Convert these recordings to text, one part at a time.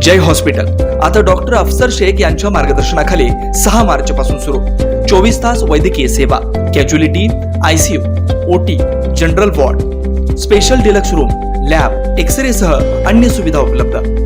जय hospital आता doctor अफसर शेख यांच्या मार्गदर्शनाखाली 6 मार्च पासून सुरू 24 तास वैद्यकीय सेवा, casualty, ICU, OT, general ward, special deluxe room, lab, x-ray सह अन्य सुविधा उपलब्ध।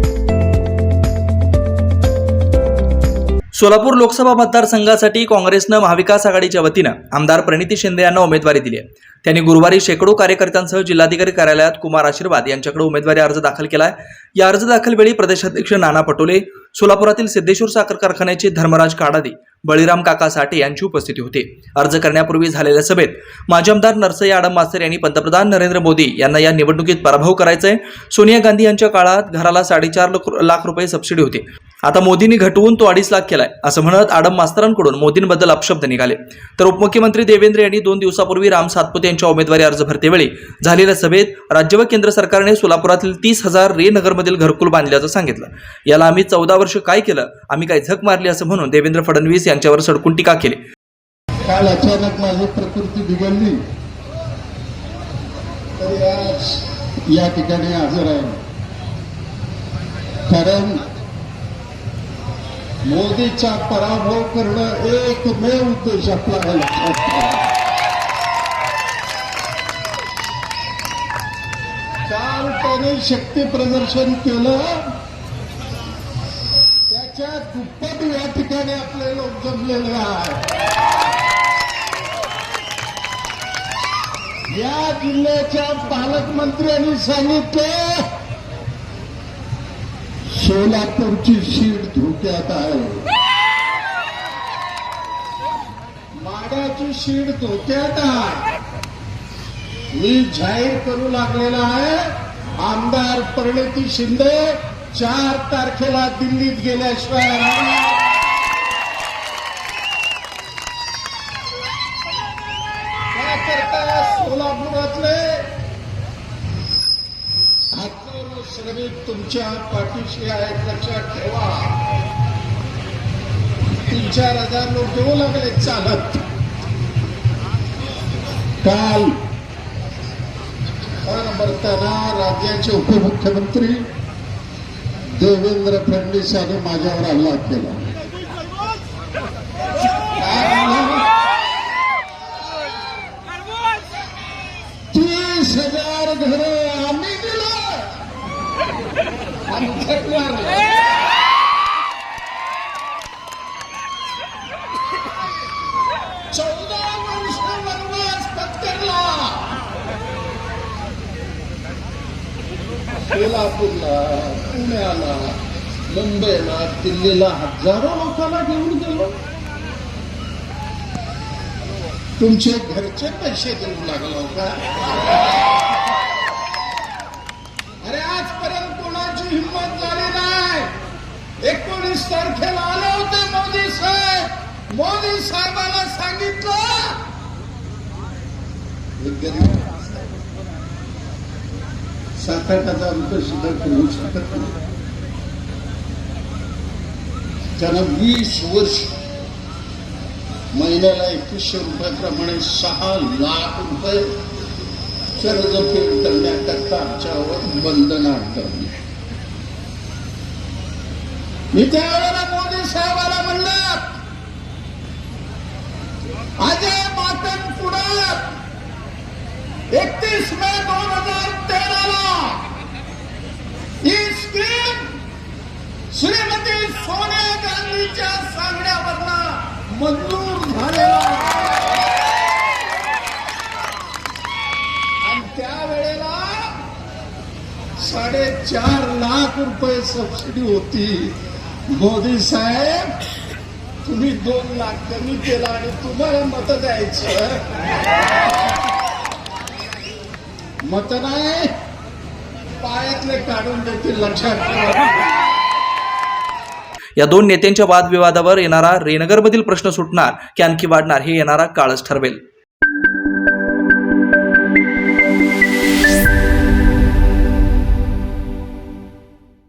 सोलापूर लोकसभा मतदारसंघासाठी काँग्रेसनं महाविकास आघाडीच्या वतीनं आमदार प्रणिती शिंदे यांना उमेदवारी दिली आहे। त्यांनी गुरुवारी शेकडो कार्यकर्त्यांसह जिल्हाधिकारी कार्यालयात कुमार आशीर्वाद यांच्याकडे उमेदवारी अर्ज दाखल केलाय। या अर्ज दाखल वेळी प्रदेशाध्यक्ष नाना पटोले, सोलापुरातील सिद्धेश्वर साखर कारखान्याचे धर्मराज काडादी, बळीराम काका साठे यांची उपस्थिती होती। अर्ज करण्यापूर्वी झालेल्या सभेत माजी आमदार नरसई आडम मास्तर यांनी पंतप्रधान नरेंद्र मोदी यांना या निवडणुकीत पराभव करायचा आहे। सोनिया गांधी यांच्या काळात घराला 4.5 लाख रुपये सबसिडी होती, आता मोदींनी घटवून तो 2.5 लाख केलाय असं म्हणत आडम मास्तरांकडून मोदींबद्दल अपशब्द निघाले। तर उपमुख्यमंत्री देवेंद्र यांनी 2 दिवसापूर्वी राम सातपुते यांच्या उमेदवारी अर्ज भरतेवेळी झालेल्या सभेत राज्य व केंद्र सरकारने सोलापुरातील 30,000 रेनगरमधील घरकुल बांधल्याचं सांगितलं। याला आम्ही 14 वर्ष काय केलं, आम्ही काय झक मारली असं म्हणून देवेंद्र फडणवीस यांच्यावर सडकून टीका केली। काल अचानक माझी प्रकृती बिघडली तरी आज या ठिकाणी हजर आहे, कारण मोदीचा पराभव करणं एकमेव उद्देश आपला आहे। काल त्याने शक्ती प्रदर्शन केलं, त्याच्या दुप्पट या ठिकाणी आपले लोक जमलेले आहेत। या जिल्ह्याच्या पालकमंत्र्यांनी सांगितलं सोलापूरची सीट धोक्यात आहे, माड्याची सीट धोक्यात आहे। मी जाहीर करू लागलेला आहे, आमदार प्रणिती शिंदे 4 तारखेला दिल्लीत गेल्याशिवाय त्याकरता सोलापुरातले श्रमिक तुमच्या पाठीशी आहेत, लक्षात ठेवा। 3-4 हजार लोक येऊ लागले चालत। काल भरताना राज्याचे उपमुख्यमंत्री देवेंद्र फडणवीस यांनी माझ्यावर हल्ला केला। 30,000 घरं आम्ही दिलं, आम्ही झक मारलं। 14 वर्ष वनवास पत्करला। सोलापूरला, पुण्याला, मुंबईला, दिल्लीला हजारो लोकांना घेऊन गेलो। तुमचे घरचे पैसे देऊ लागलो का? अरे आजपर्यंत कोणाची हिंमत झाली नाही। 19 तारखेला आले होते मोदी साहेब, मोदी साहेबांना सांगितलं 7-8 हजार रुपये सुद्धा करू शकत नाही। त्याला 20 वर्ष महिन्याला 2100 रुपयाप्रमाणे 6 लाख रुपये कर्जफेड करण्याकरता आमच्यावर बंधन आणली। मी त्यावेळेला मोदी साहेबाला म्हणलं, अजय मातन पुढे 31 मे 2013ला ही स्कीम श्रीमती सोनिया गांधीच्या सांगण्यावरनं मंजूर झालेला आणि त्यावेळेला 4.5 लाख रुपये सबसिडी होती। मोदी साहेब तुम्ही 2 लाख कमी केला आणि तुम्हाला मत द्यायचं, मत नाही पायातले काढून देतील, लक्षात ठेवा। या 2 नेत्यांच्या वादविवादावर येणारा रेनगरमधील प्रश्न सुटणार की आणखी वाढणार हे येणारा काळच ठरवेल।